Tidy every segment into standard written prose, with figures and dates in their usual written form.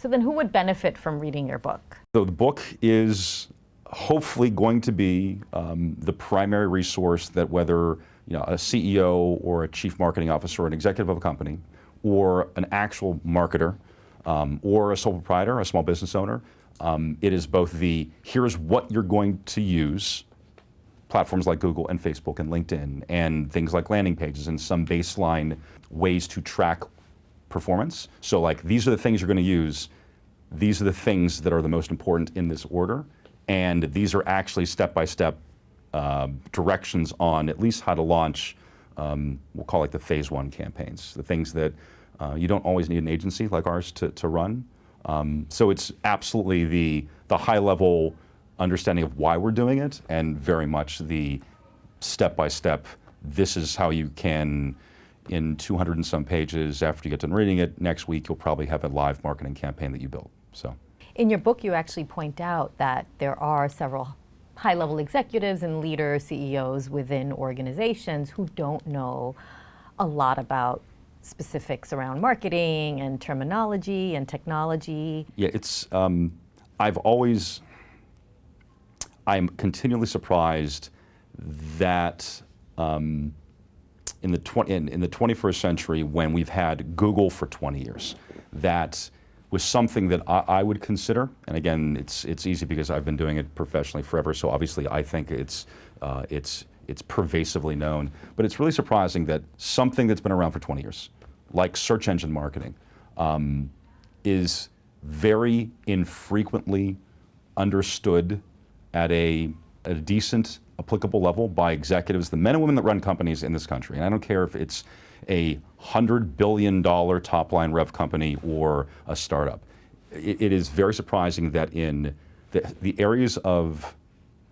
So then who would benefit from reading your book? So the book is hopefully going to be the primary resource that whether a CEO or a chief marketing officer or an executive of a company or an actual marketer or a sole proprietor, a small business owner, it is both here's what you're going to use, platforms like Google and Facebook and LinkedIn and things like landing pages and some baseline ways to track performance. So like these are the things you're going to use, these are the things that are the most important in this order, and these are actually step-by-step directions on at least how to launch, we'll call it the phase one campaigns, the things that you don't always need an agency like ours to run. So it's absolutely the high-level understanding of why we're doing it, and very much the step-by-step, this is how you can, in 200 and some pages, after you get done reading it, next week you'll probably have a live marketing campaign that you built. So, in your book, you actually point out that there are several high-level executives and leaders, CEOs within organizations who don't know a lot about specifics around marketing and terminology and technology. Yeah, it's, I'm continually surprised that in the 21st century, when we've had Google for 20 years, that was something that I would consider, and again, it's easy because I've been doing it professionally forever, so obviously I think it's pervasively known, but it's really surprising that something that's been around for 20 years, like search engine marketing, is very infrequently understood at a decent, applicable level by executives, the men and women that run companies in this country. And I don't care if it's a $100 billion top-line rev company or a startup. It is very surprising that in the areas of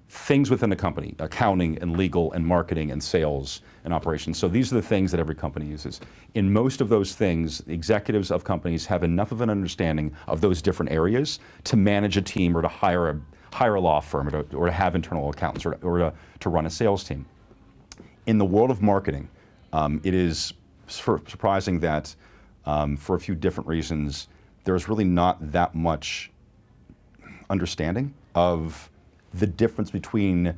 things within a company, accounting and legal and marketing and sales and operations, so these are the things that every company uses. In most of those things, executives of companies have enough of an understanding of those different areas to manage a team or to hire a law firm or to have internal accountants or to run a sales team. In the world of marketing, it is surprising that for a few different reasons, there's really not that much understanding of the difference between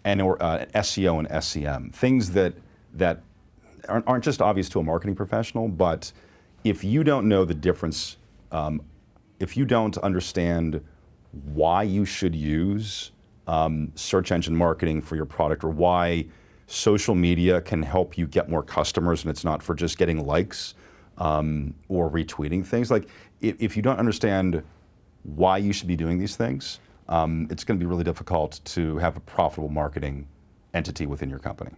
SEO and SEM. Things that aren't just obvious to a marketing professional, but if you don't know the difference, if you don't understand why you should use search engine marketing for your product, or why social media can help you get more customers and it's not for just getting likes or retweeting things. Like, if you don't understand why you should be doing these things, it's going to be really difficult to have a profitable marketing entity within your company.